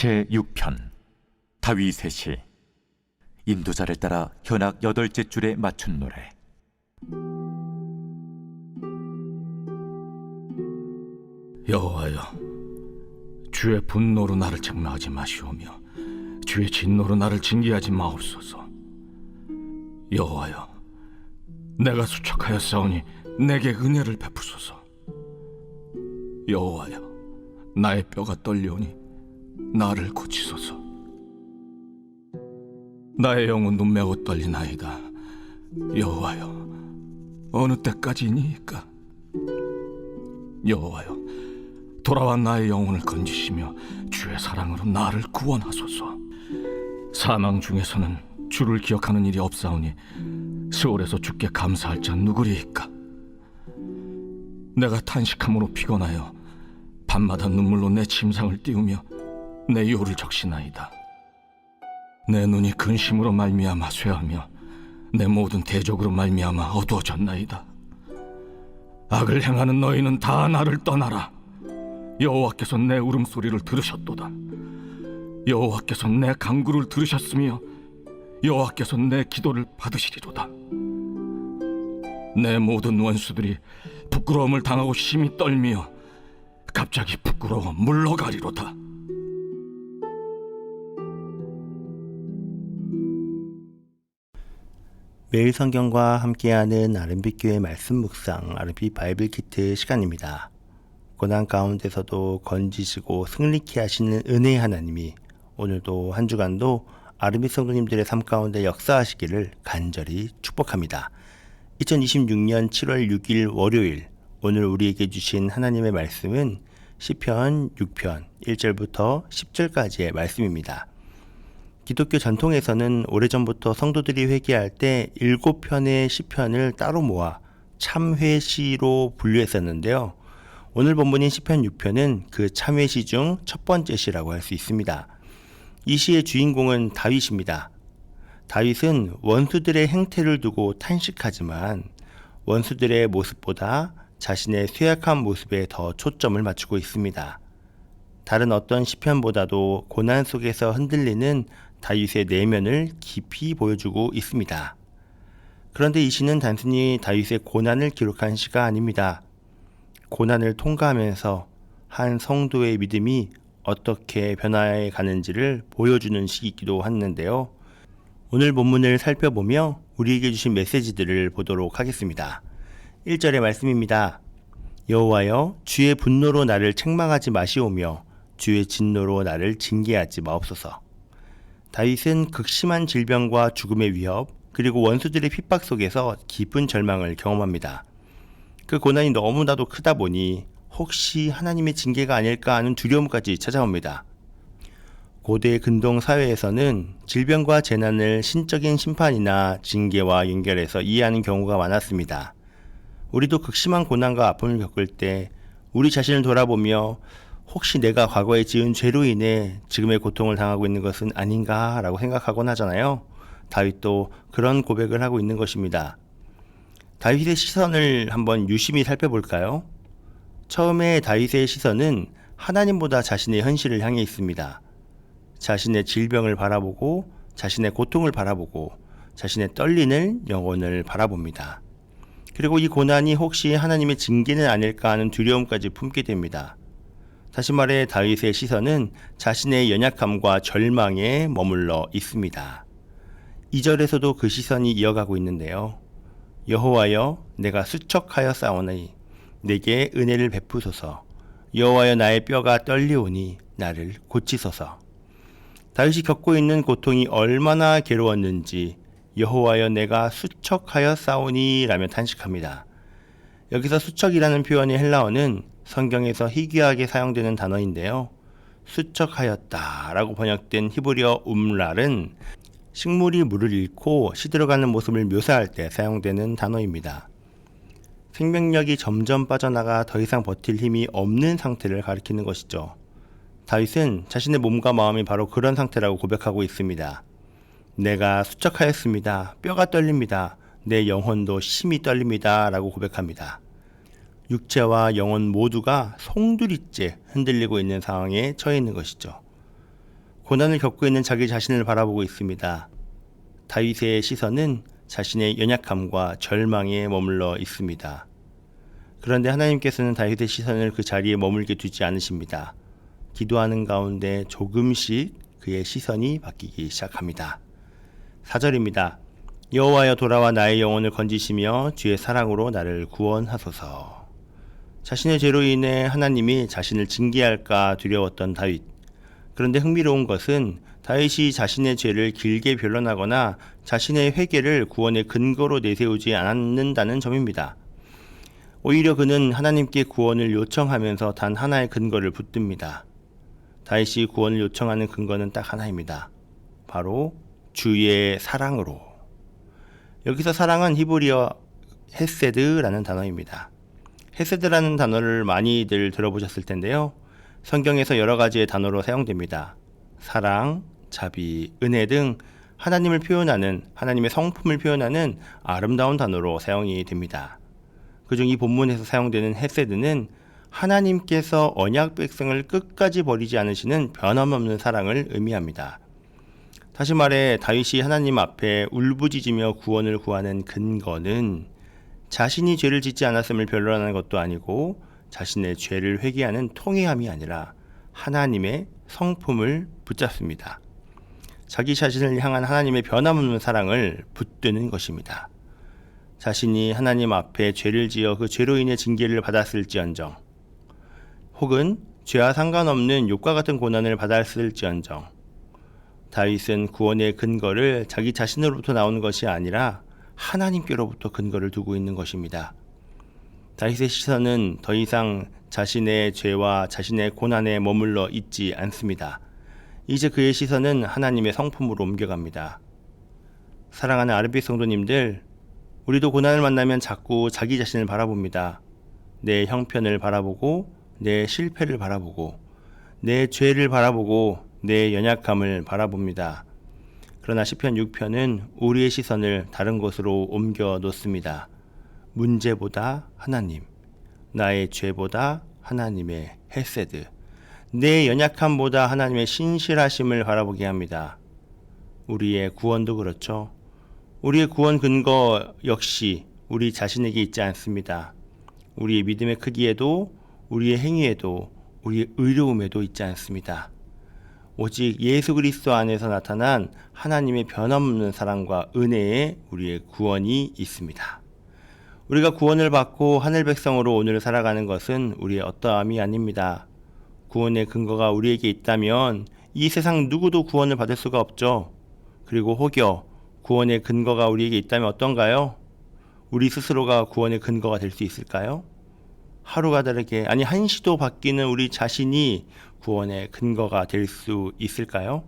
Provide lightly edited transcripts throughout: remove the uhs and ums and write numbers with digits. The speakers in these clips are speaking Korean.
제6편 다윗의 시. 인도자를 따라 현악 8째 줄에 맞춘 노래. 여호와여, 주의 분노로 나를 책망하지 마시오며 주의 진노로 나를 징계하지 마옵소서. 여호와여, 내가 수척하였사오니 내게 은혜를 베푸소서. 여호와여, 나의 뼈가 떨려오니 나를 고치소서. 나의 영혼도 매우 떨리나이다. 여호와여, 어느 때까지이니까? 여호와여, 돌아와 나의 영혼을 건지시며 주의 사랑으로 나를 구원하소서. 사망 중에서는 주를 기억하는 일이 없사오니 스올에서 주께 감사할 자 누구리이까? 내가 탄식함으로 피곤하여 밤마다 눈물로 내 침상을 띄우며 내 요를 적시나이다. 내 눈이 근심으로 말미암아 쇠하며 내 모든 대적으로 말미암아 어두워졌나이다. 악을 행하는 너희는 다 나를 떠나라. 여호와께서 내 울음소리를 들으셨도다. 여호와께서 내 간구를 들으셨으며 여호와께서 내 기도를 받으시리로다. 내 모든 원수들이 부끄러움을 당하고 심히 떨며 갑자기 부끄러워 물러가리로다. 매일 성경과 함께하는 RMB교회 말씀 묵상 RMB 바이블 키트 시간입니다. 고난 가운데서도 건지시고 승리케 하시는 은혜의 하나님이 오늘도 한 주간도 RMB 성도님들의 삶 가운데 역사하시기를 간절히 축복합니다. 2026년 7월 6일 월요일, 오늘 우리에게 주신 하나님의 말씀은 시편 6편 1절부터 10절까지의 말씀입니다. 기독교 전통에서는 오래전부터 성도들이 회개할 때 7편의 시편을 따로 모아 참회시로 분류했었는데요. 오늘 본문인 시편 6편은 그 참회시 중 첫 번째 시라고 할 수 있습니다. 이 시의 주인공은 다윗입니다. 다윗은 원수들의 행태를 두고 탄식하지만 원수들의 모습보다 자신의 쇠약한 모습에 더 초점을 맞추고 있습니다. 다른 어떤 시편보다도 고난 속에서 흔들리는 다윗의 내면을 깊이 보여주고 있습니다. 그런데 이 시는 단순히 다윗의 고난을 기록한 시가 아닙니다. 고난을 통과하면서 한 성도의 믿음이 어떻게 변화해 가는지를 보여주는 시이기도 했는데요. 오늘 본문을 살펴보며 우리에게 주신 메시지들을 보도록 하겠습니다. 1절의 말씀입니다. 여호와여, 주의 분노로 나를 책망하지 마시오며 주의 진노로 나를 징계하지 마옵소서. 다윗은 극심한 질병과 죽음의 위협, 그리고 원수들의 핍박 속에서 깊은 절망을 경험합니다. 그 고난이 너무나도 크다 보니 혹시 하나님의 징계가 아닐까 하는 두려움까지 찾아옵니다. 고대 근동 사회에서는 질병과 재난을 신적인 심판이나 징계와 연결해서 이해하는 경우가 많았습니다. 우리도 극심한 고난과 아픔을 겪을 때 우리 자신을 돌아보며 혹시 내가 과거에 지은 죄로 인해 지금의 고통을 당하고 있는 것은 아닌가 라고 생각하곤 하잖아요. 다윗도 그런 고백을 하고 있는 것입니다. 다윗의 시선을 한번 유심히 살펴볼까요? 처음에 다윗의 시선은 하나님보다 자신의 현실을 향해 있습니다. 자신의 질병을 바라보고 자신의 고통을 바라보고 자신의 떨리는 영혼을 바라봅니다. 그리고 이 고난이 혹시 하나님의 징계는 아닐까 하는 두려움까지 품게 됩니다. 다시 말해 다윗의 시선은 자신의 연약함과 절망에 머물러 있습니다. 2절에서도 그 시선이 이어가고 있는데요. 여호와여, 내가 수척하여 싸우니 내게 은혜를 베푸소서. 여호와여, 나의 뼈가 떨리오니 나를 고치소서. 다윗이 겪고 있는 고통이 얼마나 괴로웠는지 여호와여, 내가 수척하여 싸우니 라며 탄식합니다. 여기서 수척이라는 표현의 헬라어는 성경에서 희귀하게 사용되는 단어인데요. 수척하였다 라고 번역된 히브리어 움랄은 식물이 물을 잃고 시들어가는 모습을 묘사할 때 사용되는 단어입니다. 생명력이 점점 빠져나가 더 이상 버틸 힘이 없는 상태를 가리키는 것이죠. 다윗은 자신의 몸과 마음이 바로 그런 상태라고 고백하고 있습니다. 내가 수척하였습니다. 뼈가 떨립니다. 내 영혼도 심히 떨립니다 라고 고백합니다. 육체와 영혼 모두가 송두리째 흔들리고 있는 상황에 처해 있는 것이죠. 고난을 겪고 있는 자기 자신을 바라보고 있습니다. 다윗의 시선은 자신의 연약함과 절망에 머물러 있습니다. 그런데 하나님께서는 다윗의 시선을 그 자리에 머물게 두지 않으십니다. 기도하는 가운데 조금씩 그의 시선이 바뀌기 시작합니다. 4절입니다. 여호와여 돌아와 나의 영혼을 건지시며 주의 사랑으로 나를 구원하소서. 자신의 죄로 인해 하나님이 자신을 징계할까 두려웠던 다윗. 그런데 흥미로운 것은 다윗이 자신의 죄를 길게 변론하거나 자신의 회개를 구원의 근거로 내세우지 않는다는 점입니다. 오히려 그는 하나님께 구원을 요청하면서 단 하나의 근거를 붙듭니다. 다윗이 구원을 요청하는 근거는 딱 하나입니다. 바로 주의 사랑으로. 여기서 사랑은 히브리어 헤세드라는 단어입니다. 헤세드라는 단어를 많이들 들어보셨을 텐데요. 성경에서 여러 가지의 단어로 사용됩니다. 사랑, 자비, 은혜 등 하나님을 표현하는, 하나님의 성품을 표현하는 아름다운 단어로 사용이 됩니다. 그중 이 본문에서 사용되는 헤세드는 하나님께서 언약 백성을 끝까지 버리지 않으시는 변함없는 사랑을 의미합니다. 다시 말해 다윗이 하나님 앞에 울부짖으며 구원을 구하는 근거는 자신이 죄를 짓지 않았음을 변론하는 것도 아니고 자신의 죄를 회개하는 통회함이 아니라 하나님의 성품을 붙잡습니다. 자기 자신을 향한 하나님의 변함없는 사랑을 붙드는 것입니다. 자신이 하나님 앞에 죄를 지어 그 죄로 인해 징계를 받았을지언정, 혹은 죄와 상관없는 욕과 같은 고난을 받았을지언정, 다윗은 구원의 근거를 자기 자신으로부터 나오는 것이 아니라 하나님께로부터 근거를 두고 있는 것입니다. 다윗의 시선은 더 이상 자신의 죄와 자신의 고난에 머물러 있지 않습니다. 이제 그의 시선은 하나님의 성품으로 옮겨갑니다. 사랑하는 아르비 성도님들, 우리도 고난을 만나면 자꾸 자기 자신을 바라봅니다. 내 형편을 바라보고, 내 실패를 바라보고, 내 죄를 바라보고, 내 연약함을 바라봅니다. 그러나 시편 6편은 우리의 시선을 다른 곳으로 옮겨 놓습니다. 문제보다 하나님, 나의 죄보다 하나님의 헤세드, 내 연약함보다 하나님의 신실하심을 바라보게 합니다. 우리의 구원도 그렇죠. 우리의 구원 근거 역시 우리 자신에게 있지 않습니다. 우리의 믿음의 크기에도, 우리의 행위에도, 우리의 의로움에도 있지 않습니다. 오직 예수 그리스도 안에서 나타난 하나님의 변함없는 사랑과 은혜에 우리의 구원이 있습니다. 우리가 구원을 받고 하늘 백성으로 오늘 살아가는 것은 우리의 어떠함이 아닙니다. 구원의 근거가 우리에게 있다면 이 세상 누구도 구원을 받을 수가 없죠. 그리고 혹여 구원의 근거가 우리에게 있다면 어떤가요? 우리 스스로가 구원의 근거가 될 수 있을까요? 하루가 다르게, 아니 한시도 바뀌는 우리 자신이 구원의 근거가 될 수 있을까요?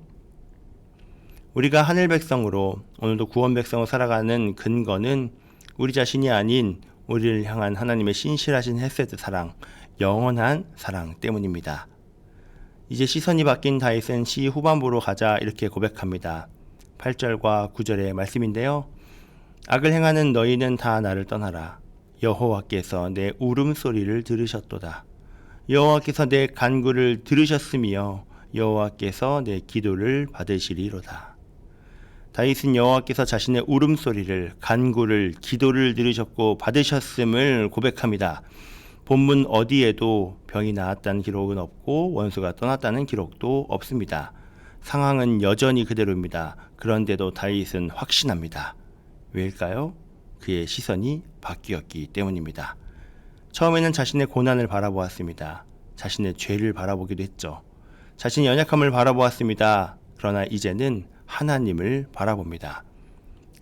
우리가 하늘 백성으로, 오늘도 구원 백성으로 살아가는 근거는 우리 자신이 아닌 우리를 향한 하나님의 신실하신 헤세드 사랑, 영원한 사랑 때문입니다. 이제 시선이 바뀐 다윗은 시 후반부로 가자 이렇게 고백합니다. 8절과 9절의 말씀인데요. 악을 행하는 너희는 다 나를 떠나라. 여호와께서 내 울음소리를 들으셨도다. 여호와께서 내 간구를 들으셨으며 여호와께서 내 기도를 받으시리로다. 다윗은 여호와께서 자신의 울음소리를, 간구를, 기도를 들으셨고 받으셨음을 고백합니다. 본문 어디에도 병이 나았다는 기록은 없고 원수가 떠났다는 기록도 없습니다. 상황은 여전히 그대로입니다. 그런데도 다윗은 확신합니다. 왜일까요? 그의 시선이 바뀌었기 때문입니다. 처음에는 자신의 고난을 바라보았습니다. 자신의 죄를 바라보기도 했죠. 자신의 연약함을 바라보았습니다. 그러나 이제는 하나님을 바라봅니다.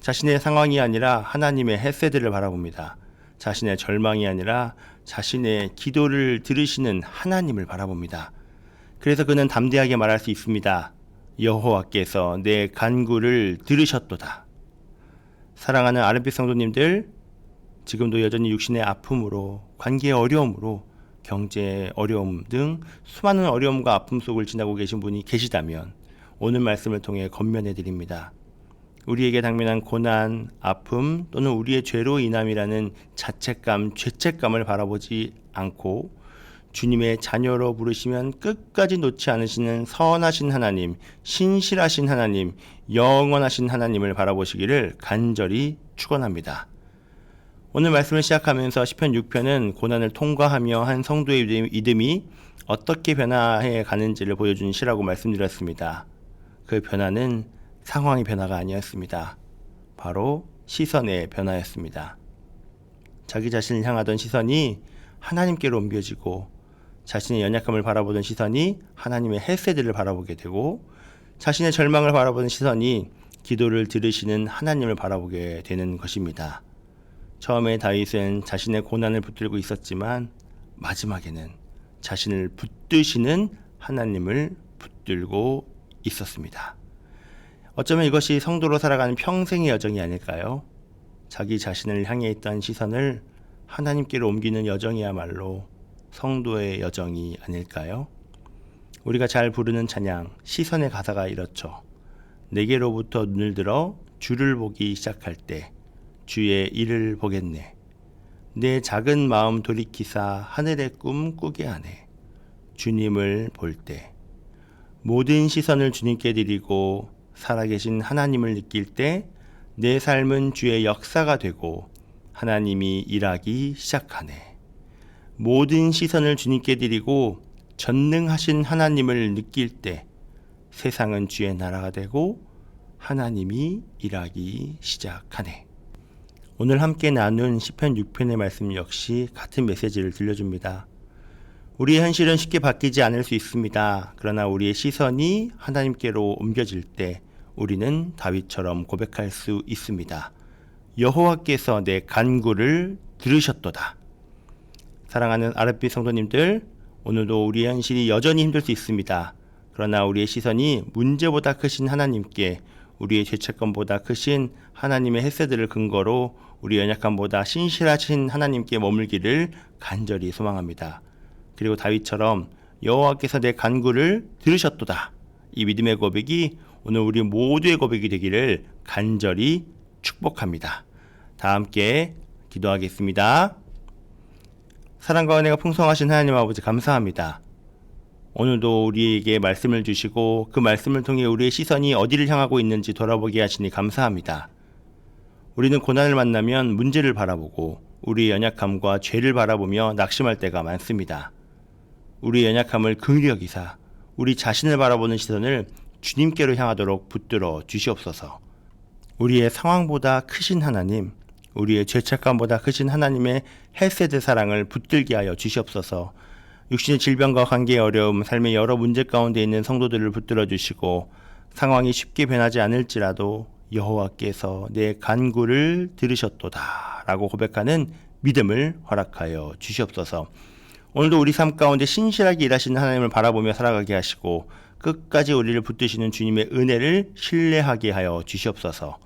자신의 상황이 아니라 하나님의 헤세드를 바라봅니다. 자신의 절망이 아니라 자신의 기도를 들으시는 하나님을 바라봅니다. 그래서 그는 담대하게 말할 수 있습니다. 여호와께서 내 간구를 들으셨도다. 사랑하는 아르비 성도님들, 지금도 여전히 육신의 아픔으로, 관계의 어려움으로, 경제의 어려움 등 수많은 어려움과 아픔 속을 지나고 계신 분이 계시다면 오늘 말씀을 통해 권면해 드립니다. 우리에게 당면한 고난, 아픔 또는 우리의 죄로 인함이라는 자책감, 죄책감을 바라보지 않고 주님의 자녀로 부르시면 끝까지 놓지 않으시는 선하신 하나님, 신실하신 하나님, 영원하신 하나님을 바라보시기를 간절히 축원합니다. 오늘 말씀을 시작하면서 시편 6편은 고난을 통과하며 한 성도의 믿음이 어떻게 변화해 가는지를 보여준 시라고 말씀드렸습니다. 그 변화는 상황의 변화가 아니었습니다. 바로 시선의 변화였습니다. 자기 자신을 향하던 시선이 하나님께로 옮겨지고 자신의 연약함을 바라보던 시선이 하나님의 헤세드를 바라보게 되고 자신의 절망을 바라보는 시선이 기도를 들으시는 하나님을 바라보게 되는 것입니다. 처음에 다윗은 자신의 고난을 붙들고 있었지만 마지막에는 자신을 붙드시는 하나님을 붙들고 있었습니다. 어쩌면 이것이 성도로 살아가는 평생의 여정이 아닐까요? 자기 자신을 향해 있던 시선을 하나님께로 옮기는 여정이야말로 성도의 여정이 아닐까요? 우리가 잘 부르는 찬양, 시선의 가사가 이렇죠. 내게로부터 눈을 들어 주를 보기 시작할 때 주의 일을 보겠네. 내 작은 마음 돌이키사 하늘의 꿈 꾸게 하네. 주님을 볼 때 모든 시선을 주님께 드리고 살아계신 하나님을 느낄 때 내 삶은 주의 역사가 되고 하나님이 일하기 시작하네. 모든 시선을 주님께 드리고 전능하신 하나님을 느낄 때 세상은 주의 나라가 되고 하나님이 일하기 시작하네. 오늘 함께 나눈 시편 6편의 말씀 역시 같은 메시지를 들려줍니다. 우리의 현실은 쉽게 바뀌지 않을 수 있습니다. 그러나 우리의 시선이 하나님께로 옮겨질 때 우리는 다윗처럼 고백할 수 있습니다. 여호와께서 내 간구를 들으셨도다. 사랑하는 아랫빛 성도님들, 오늘도 우리의 현실이 여전히 힘들 수 있습니다. 그러나 우리의 시선이 문제보다 크신 하나님께, 우리의 죄책감보다 크신 하나님의 헤세드를 근거로 우리 연약함보다 신실하신 하나님께 머물기를 간절히 소망합니다. 그리고 다윗처럼 여호와께서 내 간구를 들으셨도다. 이 믿음의 고백이 오늘 우리 모두의 고백이 되기를 간절히 축복합니다. 다 함께 기도하겠습니다. 사랑과 은혜가 풍성하신 하나님 아버지 감사합니다. 오늘도 우리에게 말씀을 주시고 그 말씀을 통해 우리의 시선이 어디를 향하고 있는지 돌아보게 하시니 감사합니다. 우리는 고난을 만나면 문제를 바라보고 우리의 연약함과 죄를 바라보며 낙심할 때가 많습니다. 우리의 연약함을 긍휼히 여기사 우리 자신을 바라보는 시선을 주님께로 향하도록 붙들어 주시옵소서. 우리의 상황보다 크신 하나님, 우리의 죄책감보다 크신 하나님의 헤세드 사랑을 붙들게 하여 주시옵소서. 육신의 질병과 관계의 어려움, 삶의 여러 문제 가운데 있는 성도들을 붙들어 주시고 상황이 쉽게 변하지 않을지라도 여호와께서 내 간구를 들으셨도다 라고 고백하는 믿음을 허락하여 주시옵소서. 오늘도 우리 삶 가운데 신실하게 일하시는 하나님을 바라보며 살아가게 하시고 끝까지 우리를 붙드시는 주님의 은혜를 신뢰하게 하여 주시옵소서.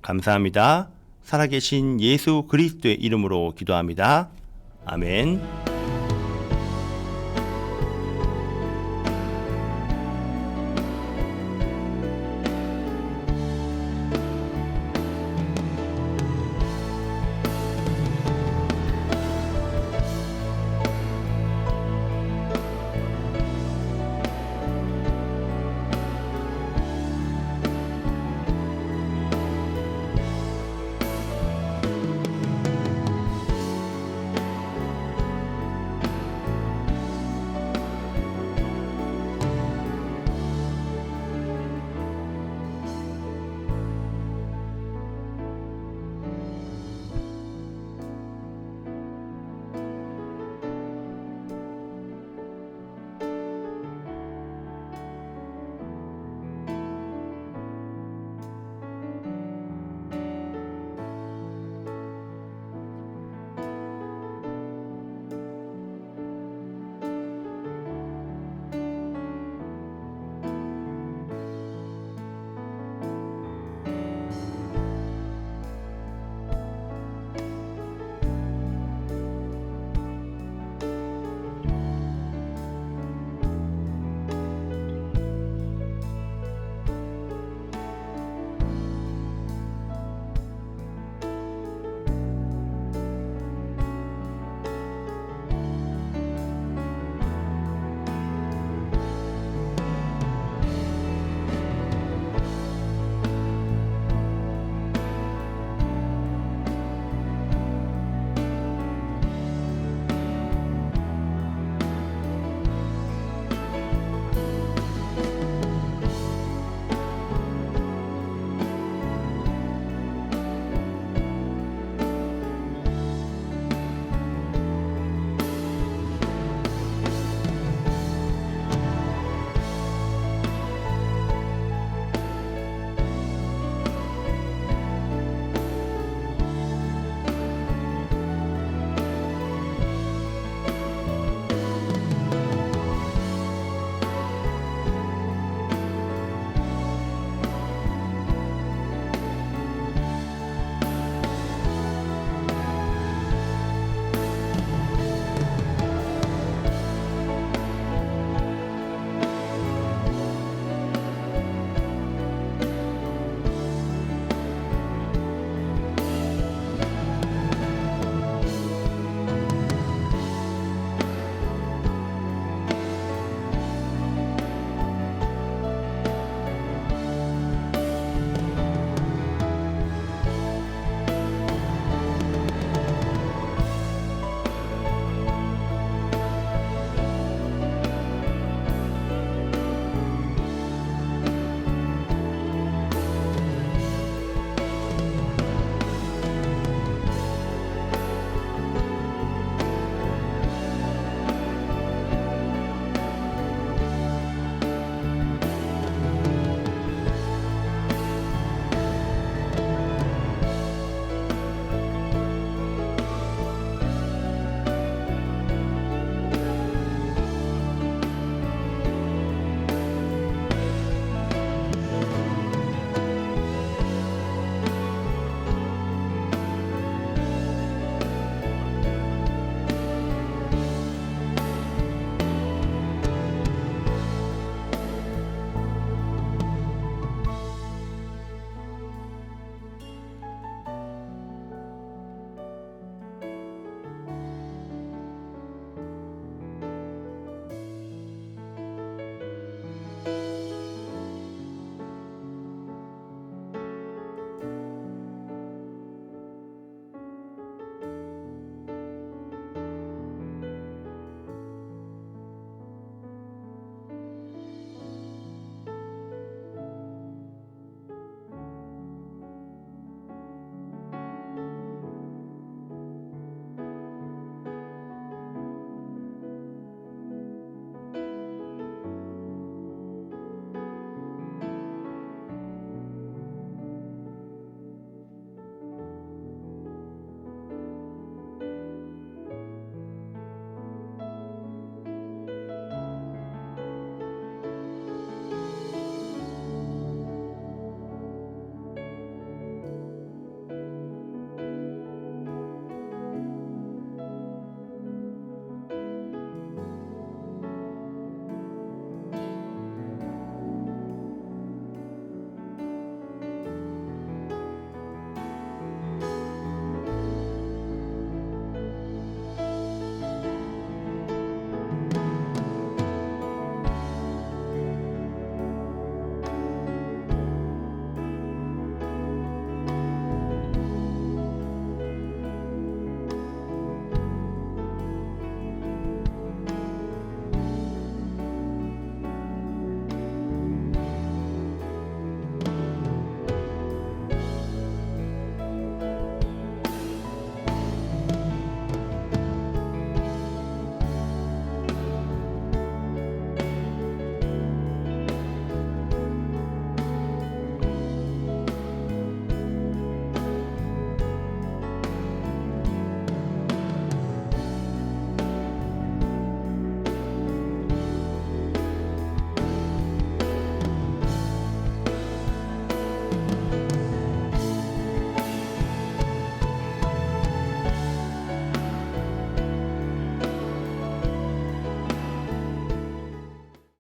감사합니다. 살아계신 예수 그리스도의 이름으로 기도합니다. 아멘.